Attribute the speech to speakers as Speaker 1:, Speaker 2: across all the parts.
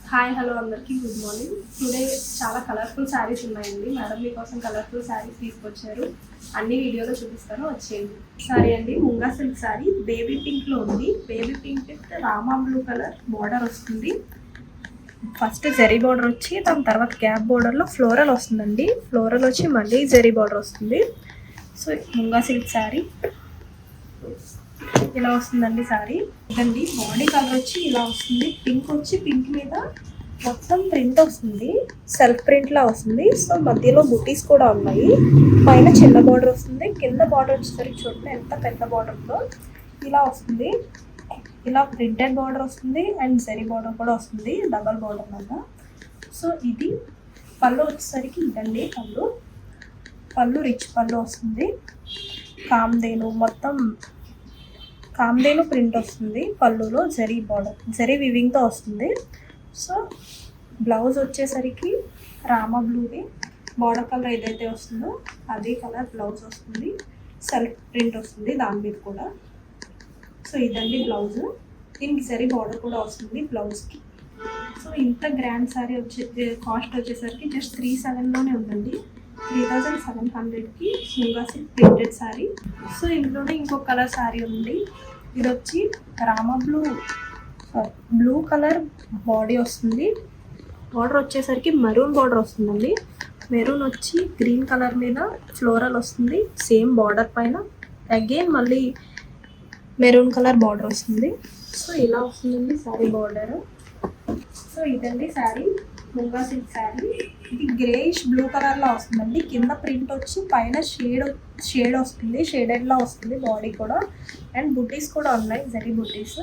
Speaker 1: Hi hello అందరికీ good morning. Today చాలా colourful saris ఉన్నాయండి. మేడం మీకోసం కలర్ఫుల్ శారీస్ తీసుకొచ్చారు. అన్ని వీడియోలో చూపిస్తాను, వచ్చేయండి. సారీ అండి, ముంగా సిల్క్ శారీ బేబీ పింక్లో ఉంది. Baby pink with Rama blue colour border వస్తుంది. ఫస్ట్ జరీ బార్డర్ వచ్చి దాని తర్వాత గ్యాప్ బార్డర్లో ఫ్లోరల్ వస్తుందండి. ఫ్లోరల్ వచ్చి మళ్ళీ జరీ బార్డర్ వస్తుంది. సో ముంగా సిల్క్ శారీ ఇలా వస్తుందండి. సారీ ఇదండి. బాడీ కలర్ వచ్చి ఇలా వస్తుంది. పింక్ వచ్చి పింక్ మీద మొత్తం ప్రింట్ వస్తుంది, సెల్ఫ్ ప్రింట్ లా వస్తుంది. సో మధ్యలో బుటీస్ కూడా ఉన్నాయి. పైన చిన్న బార్డర్ వస్తుంది, కింద బార్డర్ వచ్చేసరికి చూడండి ఎంత పెద్ద బార్డర్తో ఇలా వస్తుంది. ఇలా ప్రింటెడ్ బార్డర్ వస్తుంది అండ్ జరీ బార్డర్ కూడా వస్తుంది, డబల్ బార్డర్ లాగా. సో ఇది పళ్ళు వచ్చేసరికి ఇదండి. పళ్ళు రిచ్ పళ్ళు వస్తుంది. కామ్దేను ప్రింట్ వస్తుంది. పళ్ళులో జరీ బార్డర్, జరీ వివింగ్తో వస్తుంది. సో బ్లౌజ్ వచ్చేసరికి రామా బ్లూది బార్డర్ కలర్ ఏదైతే వస్తుందో అదే కలర్ బ్లౌజ్ వస్తుంది. సెల్ఫ్ ప్రింట్ వస్తుంది దాని మీద కూడా. సో ఇదండి బ్లౌజ్. దీనికి జరీ బార్డర్ కూడా వస్తుంది బ్లౌజ్కి. సో ఇంత గ్రాండ్ శారీ కాస్ట్ వచ్చేసరికి జస్ట్ 3700లోనే ఉందండి. 3700కి munga silk printed sari. So ఇందులోనే ఇంకొక కలర్ శారీ ఉంది. ఇది వచ్చి రామా బ్లూ కలర్ బాడీ వస్తుంది. బార్డర్ వచ్చేసరికి మెరూన్ బార్డర్ వస్తుందండి. మెరూన్ వచ్చి గ్రీన్ కలర్ మీద ఫ్లోరల్ వస్తుంది. సేమ్ బార్డర్ పైన అగైన్ మళ్ళీ మెరూన్ కలర్ బార్డర్ వస్తుంది. సో ఇలా వస్తుందండి శారీ బార్డర్. సో ఇదండి శారీ, ముంగా సిల్క్ శారీ. ఇది గ్రేయిష్ బ్లూ కలర్లో వస్తుందండి. కింద ప్రింట్ వచ్చి పైన షేడ్ వస్తుంది, షేడెడ్లా వస్తుంది బాడీ కూడా. అండ్ బుటీస్ కూడా ఉన్నాయి, జరీ బుటీస్.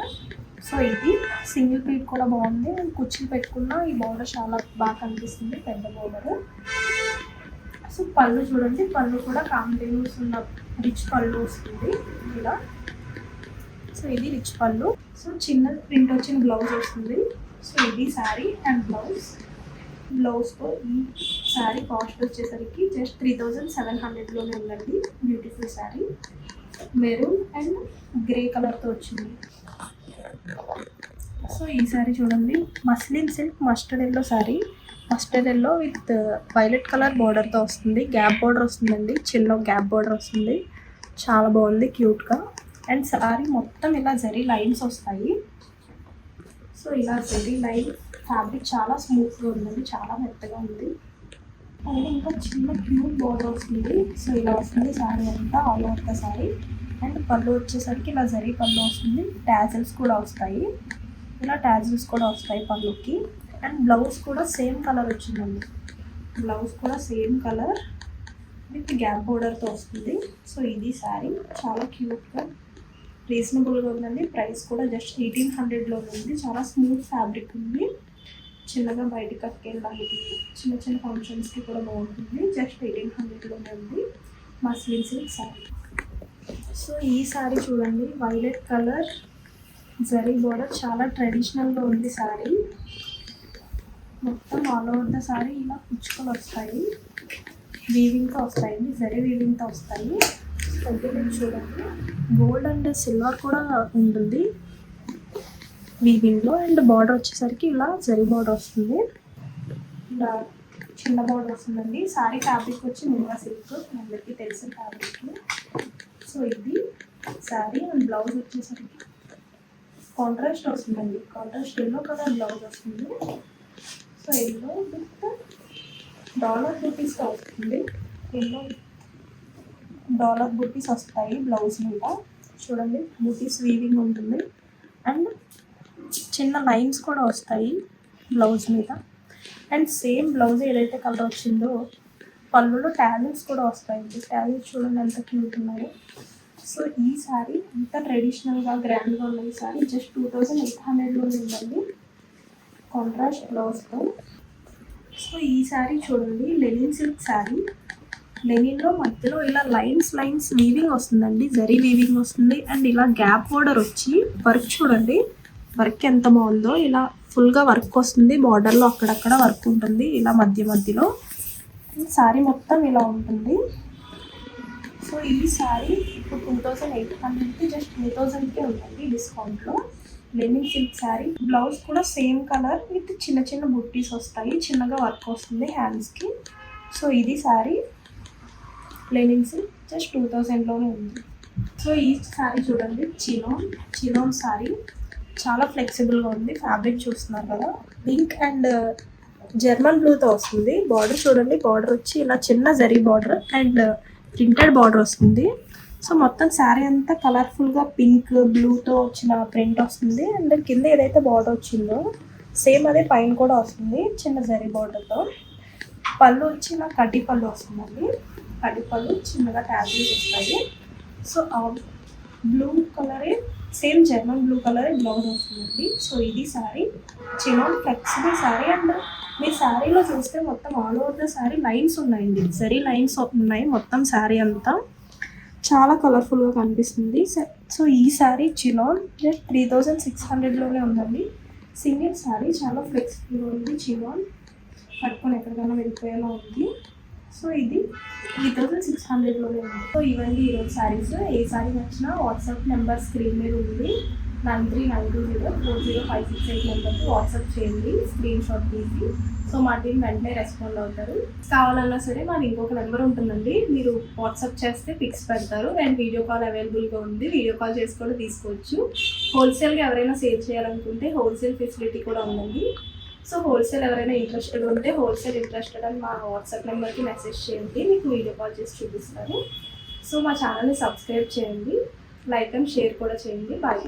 Speaker 1: సో ఇది సింగిల్ పీట్ కూడా బాగుంది. కుర్చీలు పెట్టుకున్న ఈ బార్డర్ చాలా బాగా కనిపిస్తుంది, పెద్ద బార్డర్. సో పళ్ళు చూడండి, పళ్ళు కూడా కాంబినేషన్స్ ఉన్న రిచ్ పళ్ళు వస్తుంది ఇలా. సో ఇది రిచ్ పళ్ళు. సో చిన్న ప్రింట్ వచ్చిన బ్లౌజ్ వస్తుంది. సో ఇది శారీ అండ్ బ్లౌజ్తో ఈ శారీ కాస్ట్ వచ్చేసరికి జస్ట్ 3700లోనే ఉందండి. Beautiful sari, maroon and grey కలర్తో వచ్చింది. సో ఈ శారీ చూడండి, muslin silk mustard yellow sari. Mustard yellow with violet colour బార్డర్తో వస్తుంది. గ్యాప్ బార్డర్ వస్తుందండి, చిన్న గ్యాప్ బార్డర్ వస్తుంది. చాలా బాగుంది, క్యూట్గా. అండ్ శారీ మొత్తం ఇలా జరీ లైన్స్ వస్తాయి. సో ఇలా జరీ లైన్ ఫ్యాబ్రిక్ చాలా స్మూత్గా ఉందండి, చాలా మెత్తగా ఉంది. అండ్ ఇంకా చిన్న క్యూట్ బార్డర్ వస్తుంది. సో ఇలా వస్తుంది శారీ అంతా, all over the sari. And పళ్ళు వచ్చేసరికి ఇలా జరీ పళ్ళు వస్తుంది. ట్యాజిల్స్ కూడా వస్తాయి, ఇలా ట్యాజిల్స్ కూడా వస్తాయి పళ్ళుకి. అండ్ బ్లౌజ్ కూడా సేమ్ కలర్ వచ్చిందండి. బ్లౌజ్ కూడా సేమ్ కలర్ విత్ గ్యాప్ బోర్డర్తో వస్తుంది. సో ఇది శారీ చాలా క్యూట్గా, రీజనబుల్గా ఉందండి. ప్రైస్ కూడా జస్ట్ 1800లో ఉంది. చాలా స్మూత్ ఫ్యాబ్రిక్ ఉంది. చిన్నగా బయటికి కట్టుకెళ్ళడానికి, చిన్న చిన్న ఫంక్షన్స్కి కూడా బాగుంటుంది. జస్ట్ 1800లోనే ఉంది. Muslin silk sari. సో ఈ శారీ చూడండి, వైలెట్ కలర్ జరీ బార్డర్, చాలా ట్రెడిషనల్గా ఉంది శారీ. మొత్తం ఆల్ ఓవర్ ద శారీ ఇలా పుచ్చుకలు వస్తాయి, వీవింగ్తో వస్తాయండి, జరీ వీవింగ్తో వస్తాయి. చూడండి, గోల్డ్ అండ్ సిల్వర్ కూడా ఉంటుంది వీవింగ్లో. అండ్ బార్డర్ వచ్చేసరికి ఇలా జరీ బార్డర్ వస్తుంది, ఇలా చిన్న బార్డర్ వస్తుందండి. శారీ ఫ్యాబ్రిక్ వచ్చి ముంగా సిల్క్, అందరికీ తెలిసిన ఫ్యాబ్రిక్. సో ఇది శారీ. అండ్ బ్లౌజ్ వచ్చేసరికి కాంట్రాస్ట్ వస్తుందండి, కాంట్రాస్ట్ ఎల్లో కలర్ బ్లౌజ్ వస్తుంది. సో ఎల్లో విత్ డాలర్ బుటీస్తో వస్తుంది. ఎల్లో డాలర్ బుటీస్ వస్తాయి బ్లౌజ్ మీద. చూడండి, బుటీస్ వీవింగ్ ఉంటుంది. అండ్ చిన్న లైన్స్ కూడా వస్తాయి బ్లౌజ్ మీద. అండ్ సేమ్ బ్లౌజ్ ఏదైతే కలర్ వచ్చిందో పళ్ళులో ట్యాజిల్స్ కూడా వస్తాయండి. ట్యాజిల్స్ చూడండి ఎంత క్యూట్ ఉన్నాయో. సో ఈ శారీ ఇంత ట్రెడిషనల్గా గ్రాండ్గా ఉన్న ఈ శారీ జస్ట్ 2800లో ఉందండి, కాంట్రాస్ట్ బ్లౌజ్తో. సో ఈ శారీ చూడండి, లెనిన్ సిల్క్ శారీ. లెనిన్లో మధ్యలో ఇలా లైన్స్ వీవింగ్ వస్తుందండి, జరీ వీవింగ్ వస్తుంది. అండ్ ఇలా గ్యాప్ బోర్డర్ వచ్చి వర్క్ చూడండి, వర్క్ ఎంత బాగుందో. ఇలా ఫుల్గా వర్క్ వస్తుంది, బార్డర్లో అక్కడక్కడ వర్క్ ఉంటుంది ఇలా మధ్యలో. శారీ మొత్తం ఇలా ఉంటుంది. సో ఈ శారీ ఇప్పుడు 2800కి జస్ట్ 2000కే ఉందండి డిస్కౌంట్లో. Lenin silk sari. బ్లౌజ్ కూడా సేమ్ కలర్ విత్ చిన్న చిన్న బుట్టీస్ వస్తాయి, చిన్నగా వర్క్ వస్తుంది హ్యాండ్స్కి. సో ఇది శారీ లెనిన్ సిల్క్, జస్ట్ 2000లోనే ఉంది. సో ఈ శారీ చూడండి, చినోన్ శారీ, చాలా ఫ్లెక్సిబుల్గా ఉంది. ఫ్యాబ్రిక్ చూస్తున్నారు కదా, పింక్ అండ్ జర్మన్ బ్లూతో వస్తుంది. బార్డర్ చూడండి, బార్డర్ వచ్చి ఇలా చిన్న zari border and printed border వస్తుంది. సో మొత్తం శారీ అంతా కలర్ఫుల్గా పింక్ బ్లూతో వచ్చిన ప్రింట్ వస్తుంది. అండ్ కింద ఏదైతే బార్డర్ వచ్చిందో సేమ్ అదే పైన కూడా వస్తుంది, చిన్న జరీ బార్డర్తో. పళ్ళు వచ్చి ఇలా కడ్డీ పళ్ళు వస్తుందండి. కడ్డీ పళ్ళు చిన్నగా ట్యాబ్లెట్స్ వస్తాయి. సో బ్లూ కలరే, సేమ్ జర్మన్ బ్లూ కలరే బ్లౌజ్ వస్తుందండి. సో ఇది శారీ, చిన్నోన్ ఫ్లెక్సిబుల్ శారీ. అండ్ మీ శారీలో చూస్తే మొత్తం all over the sari lines ఉన్నాయండి, జరీ లైన్స్ ఉన్నాయి మొత్తం శారీ అంతా. చాలా కలర్ఫుల్గా కనిపిస్తుంది. సో ఈ శారీ చినోన్ జస్ట్ 3600లోనే ఉందండి. సింగిల్ శారీ, చాలా ఫ్లెక్సిబుల్గా ఉంది. చినోన్ పట్టుకొని ఎక్కడికైనా వెళ్ళిపోయేలా ఉంది. సో ఇది 3600లోనే ఉంది. సో ఇవన్నీ ఈరోజు శారీస్. ఏ శారీ నచ్చినా వాట్సాప్ నెంబర్ స్క్రీన్ మీద ఉంది, 9392040568 నెంబర్కి వాట్సాప్ చేయండి, స్క్రీన్ షాట్ తీసి. సో మా టీం వెంటనే రెస్పాండ్ అవుతారు. కావాలన్నా సరే మాది ఇంకొక నెంబర్ ఉంటుందండి, మీరు వాట్సాప్ చేస్తే పిక్స్ పెడతారు. అండ్ వీడియో కాల్ అవైలబుల్గా ఉంది, వీడియో కాల్ చేసి కూడా తీసుకోవచ్చు. హోల్సేల్గా ఎవరైనా సేల్ చేయాలనుకుంటే హోల్సేల్ ఫెసిలిటీ కూడా ఉందండి. సో హోల్సేల్ ఎవరైనా ఇంట్రెస్టెడ్ ఉంటే హోల్సేల్ ఇంట్రెస్టెడ్ అని మా వాట్సాప్ నెంబర్కి మెసేజ్ చేయండి, మీకు వీడియో కాల్ చేసి చూపిస్తారు. సో మా ఛానల్ని సబ్స్క్రైబ్ చేయండి, లైక్ అండ్ షేర్ కూడా చేయండి. బాయ్.